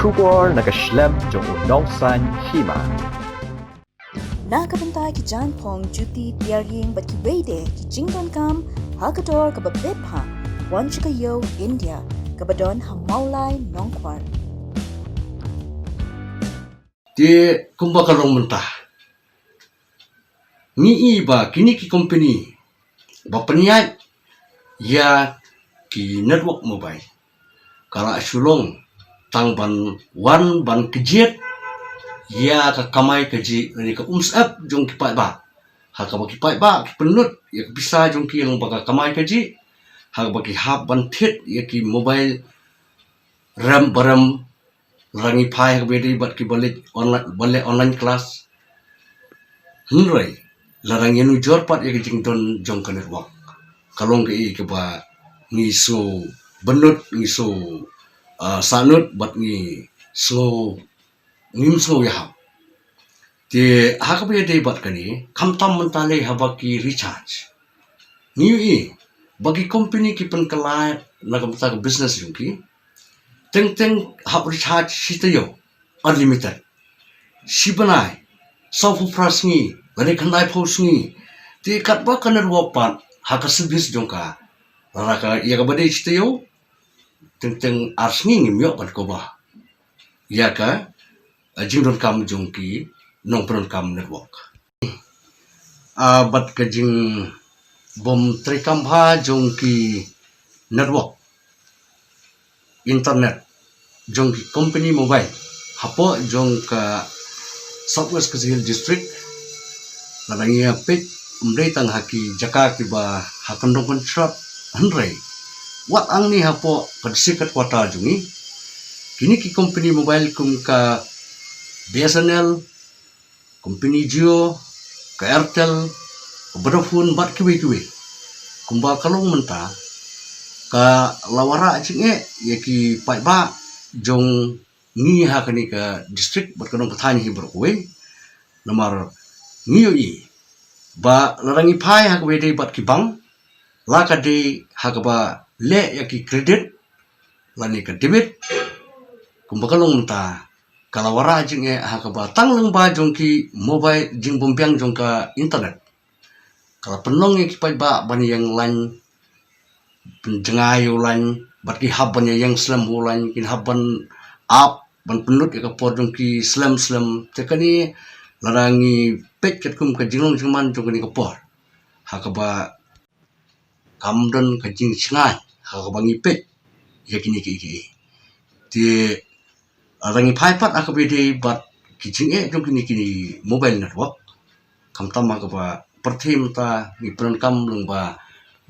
Kubor nakaslem jong unongsan Hima. Nakapunta ki Jan Pong Juti Tiaring but ki Wade ki Jingdon Kam Hakador kababebha Wanchikayo India kabadon hamaulai nongkwar. Di kumbakalong mentah. Ni iba kini ki company bapaniat ya ki network mobile. Kala sulong tang ban wan ban kejet ya ka kamai keji ni ka up jong ki pai ba. Ha ka ki pai ba ki penut ya bisa jong ki long baka kamai keji. Ha ba ki hab ban thit ya ki mobile ram baram rangi pai ka bedi bat ki balik online class. Hunrai larang yanu jorpat ya ki jington jong ka network. Kalong ke i ke ba ngiso benut ngiso sanut bat ni so ngim so ya ti hakap ya dei bat kani kamtam mentale habaki recharge ni i bagi company ki pen kala na kamta business yung ki teng hab recharge sitayo unlimited sibanai sofu prasngi lani kandai posngi ti katba kaner wopat haka service jongka raka ya ka bade sitayo teng arsngi ngimyo pat ko ba ya ka jingdon kam jongki nongpron kam network bat ka jing bom trikam ha jongki network internet jongki company mobile hapo jongka Swkh Kasihil district ladangia pek umdai tang haki jaka ki ba hakandong contract handrai wat ang ni hapo kadsikat kwata jungi kini ki company mobile kum ka BSNL company Jio ka Airtel Vodafone bat kiwi kumba kalong menta ka lawara jinge yaki pai ba jong ni ha kani ka district bat kanong kathani hi berkuwe nomor niyo i ba larangi pai ha kwede bat ki bang la ka de ha ka ba le yaki credit lani ka debit kumba kalong ta kalawara jing ha ka ba tangleng ba jong ki mobile jing bombyang jong ka internet kala penong ki pai ba bani yang lan penjengayo lan bat ki haban yang slam bulan kin haban up ban penut ka por jong ki slam tekani larangi pet ket kum ka jinglong jingman jong ni ka por ha ka ba kamdon ka jing singai ha ka bangi pet ya kini ki ti rangi pai pat akabede bat kijing jong kini mobile network kam tama ka ba pertim ta ni pran kam lung ba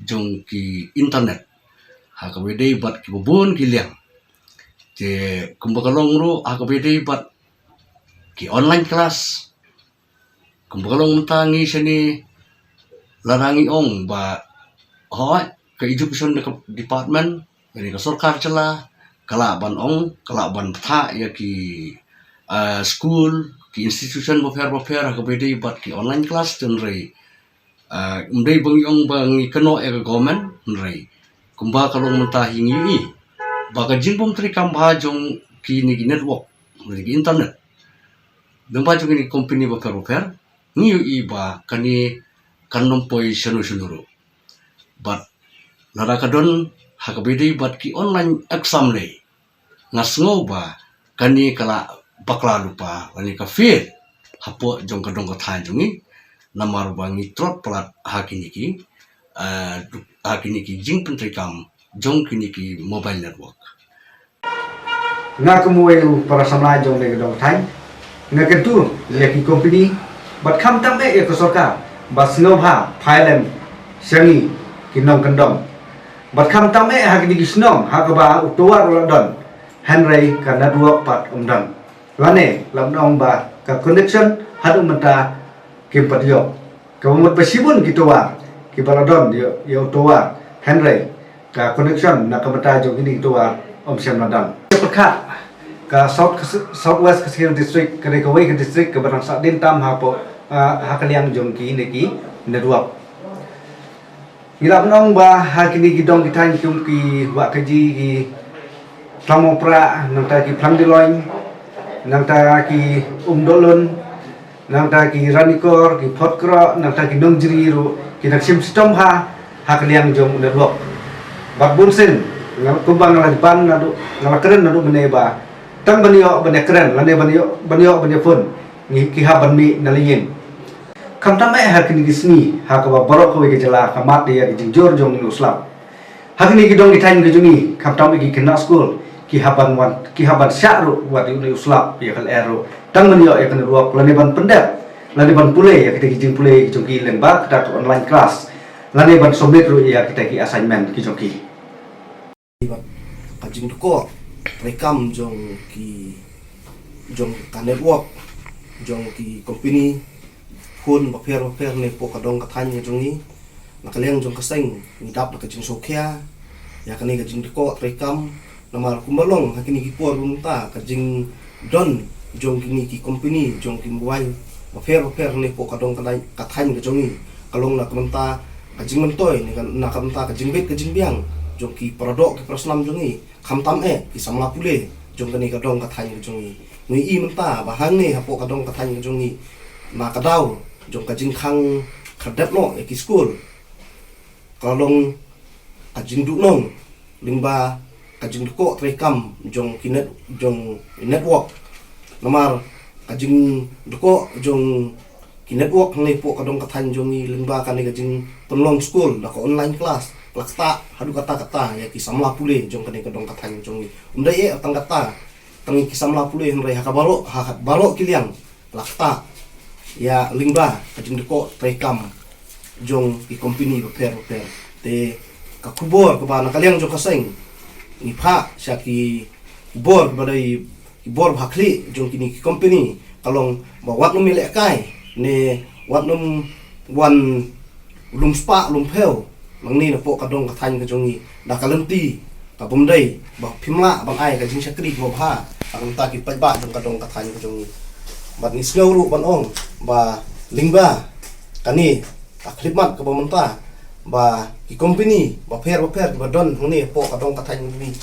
jong ki internet akabede bat ki bubun ki liang ti kumbakalong ro akabede bat ki online class kumbakalong tangi sini larangi ong ba hoy ka education department dari ka sarkar chala kala ban ong kala ban tha ya ki school ki institution bofer ka bede bat ki online class ten rei umdei bang ong bang keno e government rei kumba kalong menta hingi i baga jingbom tri kam ba jong ki ni network ni internet demba jong ni company bofer ni i ba kani kanom poi sunu but narakadon hakabede bat ki online exam le ngasngo ba kani kala bakla lupa lani ka fear hapo jong kadong ka than jungi namar bangi trot plat hakini ki jing pentrikam jong kini ki mobile network ngakumwe para samla jong le kadong than ngakentu le ki company bat kham tam e ko sarkar basno bha phailen sangi kinong kandong bat kham tam e hakini ki snom hakaba utowar london Henry ka network pat umdang lane lamnong ba ka connection hadu menta ki patyo ka umut basibun kitowa ki baladon yo towa Henry ka connection na kamata jo kini towa omsem nadang perkha ka Swkh Kasihil district ka rekawai ka district ka barang sa din tam hapo hakaliang jongki neki network ilap nong ba hakini gidong kitan kum ki wa kaji ki Tlamopra nang ta ki Plamdiloin nang ta ki Umdolun nang ta ki Ranikor ki Potkro nang ta ki Nongjri ru ki nak sim stom ha kalian jong nerwok bat bunsin ngal kumbang ngal ban nadu ngal keren nadu meneba tang banio bane keren lane banio pun ni ki ha ban mi nalingin kam tam ha kini gisni ha ka borok ko ke jela kamat dia ki jor jong ni uslam ha kini ki dong ki tain ki jungi kam tam ki kena school ki haban sya'ru wat ni uslam ya kal ero tang banio ya kan ruak lane ban pendap lane ban pule ya kita ki jing pule ki jongki lembak kita online class lane ban submit ru ya kita ki assignment ki jongki kajing ko rekam jong ka network jong ki company hun baper ne po kadong kathan jong ni nakaleng jong kaseng ni dap na kajing Swkh ya kani kajing ko rekam namar kumbalong hakini ki por bunta kajing don jong kini ki company jong ki mobile baper ne po kadong kathan jong ni kalong na kamanta kajing mentoy ni na kamanta kajing bet kajing biang jong ki produk ki prosnam jong ni khamtam ki samla pule jong kani kadong kathan jong ni ngui i menta bahang ni hapo kadong kathan jong ni na kadaw jong kajing khang khadap no ki school kalong kajing du nong lingba kajing ko rekam jong kinet jong network namar kajing duko jong ki network ni po kadong kathan jong ni lingba kani kajing penlong school da ko online class lakta hadu kata ya ki samla pule jong kani kadong kathan jong ni undai atang kata tangi ki samla pule henrai hakabalo kiliang lakta ya lingba kajing duko rekam jong ki company repair te kakubor ke bana kaliang jong kaseng ni pha sya ki bor badai bor bhakli jong kini ki company kalong bawat no milek kai ne wat num wan lum spa lum phel mangni na po kadong kathan ka jong ni da kalenti ka bomdai ba phimla bang ai ka jing sakri ko bha ang ta ki ba jong kadong kathan ka jong ni bat ni snowru banong ba lingba kani akhlimat ka bamenta ba ki company ba per ba don huni po kadong kathan ni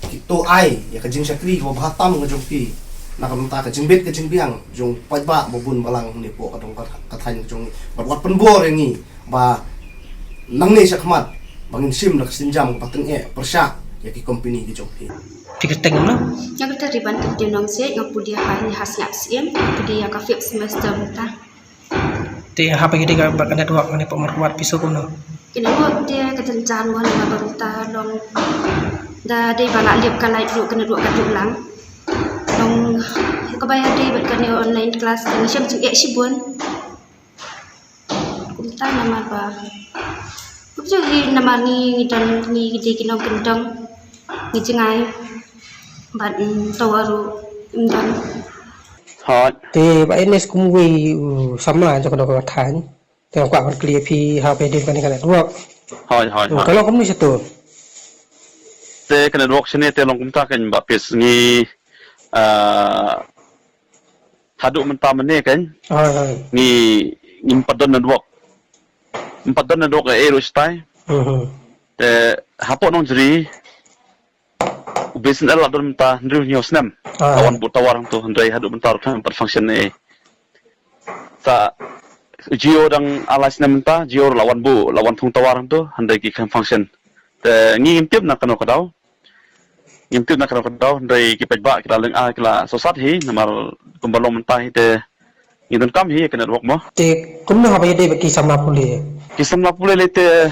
ki to ai ya ka jing sakri ko bha tam ka jong ki na kamta ka jing bet ka jing biang jong ba bobun balang huni po kadong kathan ka jong ba wat penbor ni ba nang ni sakmat bangin sim nak sinjam pateng persya ya ki company ki jong ki fikir tengok no yang kita riban kerja nong se ngapu dia hari hasnap sim dia ka fifth semester muta te ha pagi dia ba network ni pemerkuat piso kuno kena buat dia ketencan wan baruta long da dia bala liap kalai ru kena dua ka Jlang long kebayar dia buat kena online class kena sim jing sibun kumta nama ba jadi nama ni dan ni di kinong kendong ni cengai bat tawaru dan te ba ns kumwi sama jo kadang kathan te kwa kan clear pi ha pe din kan network kalau kamu satu te kan network sini te long kumta kan ba pes ni hadu menta mene kan ni impadon network aero style te hapo nong jeri besin ala don menta ndru news nam awan butawar tu ndai hadu menta kan per function ni ta Geo dang alas namenta Geo lawan thung tawar tu handai ki kan function te ngi impip na kano kadau ndai ki pajba kila leng a kila sosat hi namar kumbalong menta hi te ngidon kam hi kan network mo te kumno ha pagi dia ki samna pule le te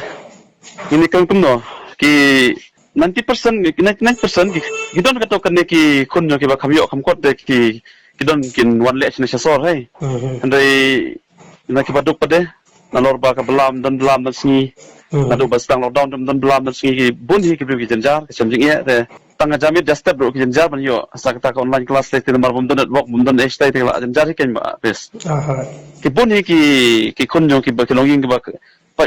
ini kan kumno ki 90% gidon kato kan ki kunyo ki ba khamyo khamkot de ki gidon kin wan le chine sor hai andai na ki baduk pade na lor ba ka belam dan sngi na do bastang lockdown dan belam dan sngi bun hi ki bi janjar chamjing ye te tanga jamit jastep ro ki janjar ban yo sakta ka online class te mar bum dan network bum dan estai te la janjar ken ba bes ki bun hi ki kunyo ki ba ki longing ki ba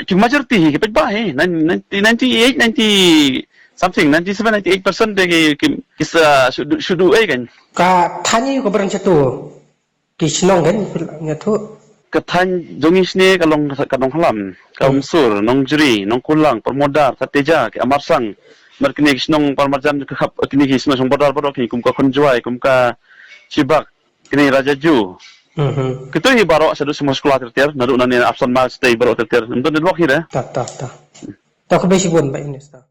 ki majority hi ki ba hi 98 90 something 97-98% de kisa shudu kan ka thani ko barang satu kisnong kan nyatu ka than jongi sne kalong halam ka umsur nong jri nong kulang permodar ka teja ki amarsang Markini kisnong parmarjan kehap kini kisnong bodar bodor kini kumka konjuai kumka sibak kini raja ju. Kita hi baro sadu semua sekolah tertiar naru nani absen mas stay baro tertiar. Untuk di luar kira. Tak. Tak ke basic pun Pak Ines tak.